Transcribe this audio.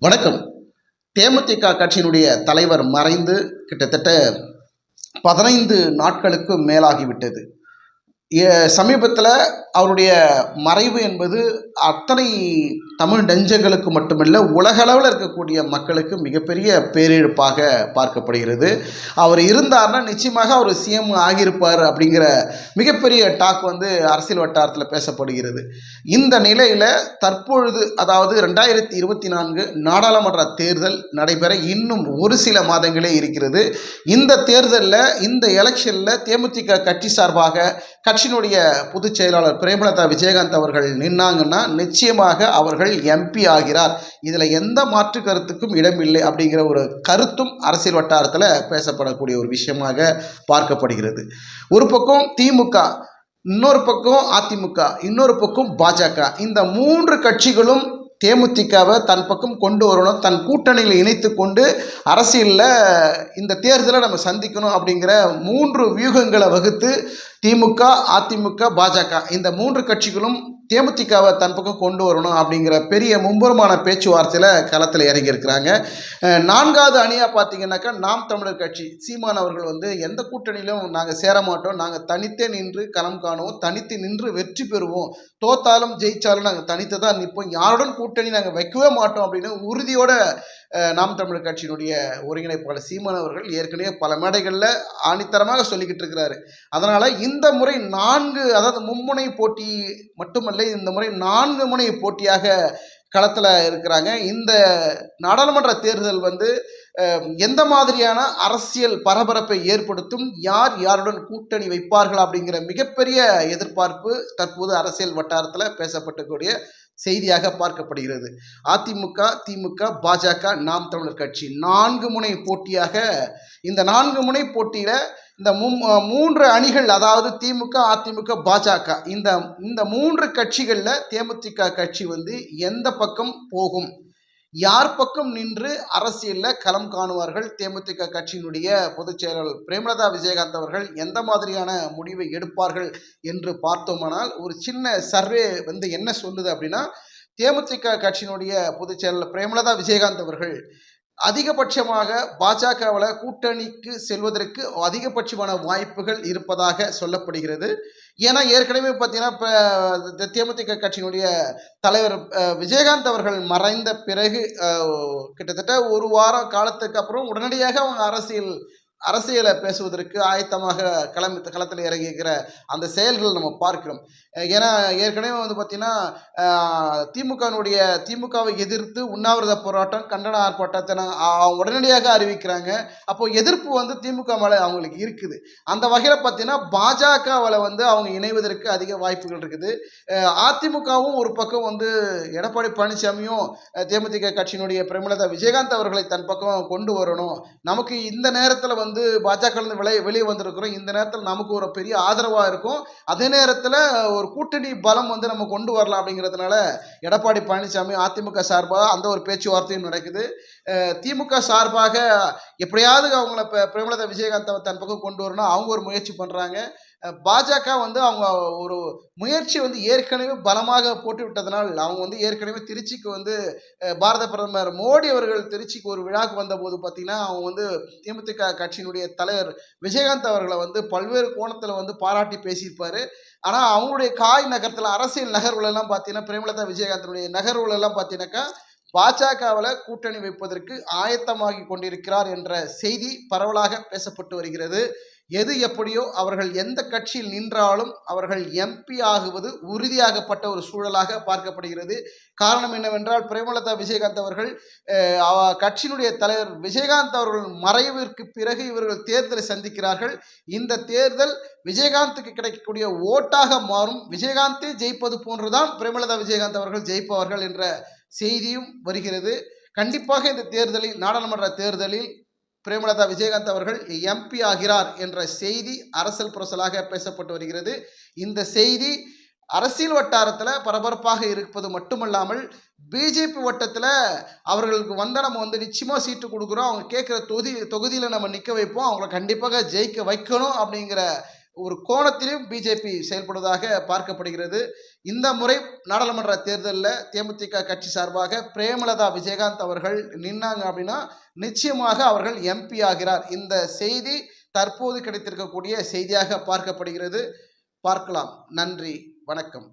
வணக்கம். தேமுதிக கட்சியினுடைய தலைவர் மறைந்து கிட்டத்தட்ட 15 நாட்களுக்கு மேலாகிவிட்டது. சமீபத்தில் அவருடைய மறைவு என்பது அத்தனை தமிழ் நெஞ்சங்களுக்கு மட்டுமல்ல, உலகளவில் இருக்கக்கூடிய மக்களுக்கு மிகப்பெரிய பேரிழப்பாக பார்க்கப்படுகிறது. அவர் இருந்தார்னா நிச்சயமாக அவர் சிஎம் ஆகியிருப்பார் அப்படிங்கிற மிகப்பெரிய டாக் அரசியல் வட்டாரத்தில் பேசப்படுகிறது. இந்த நிலையில் தற்பொழுது, அதாவது 2024 நாடாளுமன்ற தேர்தல் நடைபெற இன்னும் ஒரு சில மாதங்களே இருக்கிறது. இந்த தேர்தலில், இந்த எலெக்ஷனில் தேமுதிக கட்சி சார்பாக கட்சியினுடைய பொதுச் செயலாளர் பிரேமலதா விஜயகாந்த் அவர்கள் நின்னாங்கன்னா நிச்சயமாக அவர்கள் எம்பி ஆகிறார். இதில் எந்த மாற்று கருத்துக்கும் இடமில்லை அப்படிங்கிற ஒரு கருத்தும் அரசியல் வட்டாரத்தில் பேசப்படக்கூடிய ஒரு விஷயமாக பார்க்கப்படுகிறது. ஒரு பக்கம் திமுக, இன்னொரு பக்கம் அதிமுக, இன்னொரு பக்கம் பாஜக, இந்த 3 கட்சிகளும் தேமுதிகவை தன் பக்கம் கொண்டு வரணும், தன் கூட்டணியில் இணைத்து கொண்டு அரசியலில் இந்த தேர்தலை நம்ம சந்திக்கணும் அப்படிங்கிற 3 வியூகங்களை வகுத்து திமுக, அதிமுக, பாஜக இந்த 3 கட்சிகளும் தேமுதிகவை தன் பக்கம் கொண்டு வரணும் அப்படிங்கிற பெரிய மும்முரமான பேச்சுவார்த்தையில் களத்தில் இறங்கியிருக்கிறாங்க. 4வது அணியாக பார்த்தீங்கன்னாக்கா நாம் தமிழர் கட்சி, சீமான் அவர்கள் எந்த கூட்டணியிலும் நாங்கள் சேர மாட்டோம், நாங்கள் தனித்தே நின்று களம் காணுவோம், தனித்து நின்று வெற்றி பெறுவோம், தோத்தாலும் ஜெயிச்சாலும் நாங்கள் தனித்து தான் நிற்போம், யாருடன் கூட்டணி நாங்கள் வைக்கவே மாட்டோம் அப்படின்னு உறுதியோட நாம் தமிழர் கட்சியினுடைய ஒருங்கிணைப்பாளர் சீமான் அவர்கள் ஏற்கனவே பல மேடைகளில் ஆணித்தரமாக சொல்லிக்கிட்டு இருக்கிறாரு. அதனால் இந்த முறை 4, அதாவது மும்முனை போட்டி மட்டுமல்ல, இந்த முறை 4 முனை போட்டியாக களத்தில் இருக்கிறாங்க. இந்த நாடாளுமன்ற தேர்தல் எந்த மாதிரியான அரசியல் பரபரப்பை ஏற்படுத்தும், யார் யாருடன் கூட்டணி வைப்பார்கள் அப்படிங்கிற மிகப்பெரிய எதிர்பார்ப்பு தற்போது அரசியல் வட்டாரத்தில் பேசப்படக்கூடிய செய்தியாக பார்க்கப்படுகிறது. அதிமுக, திமுக, பாஜக, நாம் தமிழர் கட்சி 4 முனை போட்டியாக, இந்த 4 முனை போட்டியில் இந்த 3 அணிகள், அதாவது திமுக, அதிமுக, பாஜக, இந்த 3 கட்சிகளில் தேமுதிக கட்சி எந்த பக்கம் போகும், யார் பக்கம் நின்று அரசியலில் களம் காணுவார்கள், தேமுதிக கட்சியினுடைய பொதுச் செயலாளர் பிரேமலதா விஜயகாந்த் அவர்கள் எந்த மாதிரியான முடிவை எடுப்பார்கள் என்று பார்த்தோமானால், ஒரு சின்ன சர்வே என்ன சொல்லுது அப்படின்னா, தேமுதிக கட்சியினுடைய பொதுச் செயலாளர் பிரேமலதா விஜயகாந்த் அவர்கள் அதிகபட்சமாக பாஜகவில் கூட்டணிக்கு செல்வதற்கு அதிகபட்சமான வாய்ப்புகள் இருப்பதாக சொல்லப்படுகிறது. ஏன்னா ஏற்கனவே பார்த்தீங்கன்னா, இப்போ தேமுதிக கட்சியினுடைய தலைவர் விஜயகாந்த் அவர்கள் மறைந்த பிறகு கிட்டத்தட்ட ஒரு வாரம் காலத்துக்கு அப்புறம் உடனடியாக அவங்க அரசியலை பேசுவதற்கு ஆயத்தமாக களத்தில் இறங்கியிருக்கிற அந்த செயல்கள் நம்ம பார்க்கிறோம். ஏன்னா ஏற்கனவே பார்த்தீங்கன்னா, திமுகவை எதிர்த்து உண்ணாவிரத போராட்டம், கண்டன ஆர்ப்பாட்டத்தை உடனடியாக அறிவிக்கிறாங்க. அப்போ எதிர்ப்பு திமுக மேலே அவங்களுக்கு இருக்குது. அந்த வகையில் பார்த்தீங்கன்னா பாஜகவில் அவங்க இணைவதற்கு அதிக வாய்ப்புகள் இருக்குது. அதிமுகவும் ஒரு பக்கம் எடப்பாடி பழனிசாமியும் தேமுதிக கட்சியினுடைய பிரேமலதா விஜயகாந்த் அவர்களை தன் பக்கம் கொண்டு வரணும், நமக்கு இந்த நேரத்தில் பாஜக வெளியே வந்திருக்கிறோம், இந்த நேரத்தில் நமக்கு ஒரு பெரிய ஆதரவாக இருக்கும், அதே நேரத்தில் ஒரு கூட்டணி பலம் நம்ம கொண்டு வரலாம் அப்படிங்கிறதுனால எடப்பாடி பழனிசாமி அதிமுக சார்பாக அந்த ஒரு பேச்சுவார்த்தையும் நடக்குது. திமுக சார்பாக எப்படியாவது அவங்கள பிரேமலதா விஜயகாந்த் தன் பக்கம் கொண்டு வரணும், அவங்க ஒரு முயற்சி பண்ணுறாங்க. பாஜக அவங்க ஒரு முயற்சி ஏற்கனவே பலமாக போட்டு விட்டதனால், அவங்க ஏற்கனவே திருச்சிக்கு பாரத பிரதமர் மோடி அவர்கள் திருச்சிக்கு ஒரு விழாவுக்கு வந்தபோது பார்த்தீங்கன்னா, அவங்க தேமுதிக கட்சியினுடைய தலைவர் விஜயகாந்த் அவர்களை பல்வேறு கோணத்தில் பாராட்டி பேசியிருப்பார். ஆனால் அவங்களுடைய காய் நகரத்தில் அரசியல் நகர்வுகளெல்லாம் பார்த்தீங்கன்னா, பிரேமலதா விஜயகாந்தனுடைய நகர்வுகளெல்லாம் பார்த்தீங்கன்னாக்கா பாஜகவில் கூட்டணி வைப்பதற்கு ஆயத்தமாகி கொண்டிருக்கிறார் என்ற செய்தி பரவலாக பேசப்பட்டு வருகிறது. எது எப்படியோ அவர்கள் எந்த கட்சியில் நின்றாலும் அவர்கள் எம்பி ஆகுவது உறுதியாகப்பட்ட ஒரு சூழலாக பார்க்கப்படுகிறது. காரணம் என்னவென்றால், பிரேமலதா விஜயகாந்த் அவர்கள் கட்சியினுடைய தலைவர் விஜயகாந்த் அவர்கள் மறைவிற்கு பிறகு இவர்கள் தேர்தலை சந்திக்கிறார்கள். இந்த தேர்தல் விஜயகாந்துக்கு கிடைக்கக்கூடிய ஓட்டாக மாறும், விஜயகாந்தே ஜெயிப்பது போன்றுதான் பிரேமலதா விஜயகாந்த் அவர்கள் ஜெயிப்பவர்கள் என்ற செய்தியும் வருகிறது. கண்டிப்பாக இந்த தேர்தலில், நாடாளுமன்ற தேர்தலில் பிரேமலதா விஜயகாந்த் அவர்கள் எம்பி ஆகிறார் என்ற செய்தி அரசல் புரசலாக பேசப்பட்டு வருகிறது. இந்த செய்தி அரசியல் வட்டாரத்தில் பரபரப்பாக இருப்பது மட்டுமல்லாமல், பிஜேபி வட்டத்தில் அவர்களுக்கு நம்ம நிச்சயமாக சீட்டு கொடுக்குறோம், அவங்க கேட்குற தொகுதியில் நம்ம நிற்க வைப்போம், அவங்கள கண்டிப்பாக ஜெயிக்க வைக்கணும் அப்படிங்கிற ஒரு கோணத்திலும் பிஜேபி செயல்படுவதாக பார்க்கப்படுகிறது. இந்த முறை நாடாளுமன்ற தேர்தலில் தேமுதிக கட்சி சார்பாக பிரேமலதா விஜயகாந்த் அவர்கள் நின்னாங்க அப்படின்னா நிச்சயமாக அவர்கள் எம்பி ஆகிறார். இந்த செய்தி தற்போது கிடைத்திருக்கக்கூடிய செய்தியாக பார்க்கப்படுகிறது. பார்க்கலாம். நன்றி, வணக்கம்.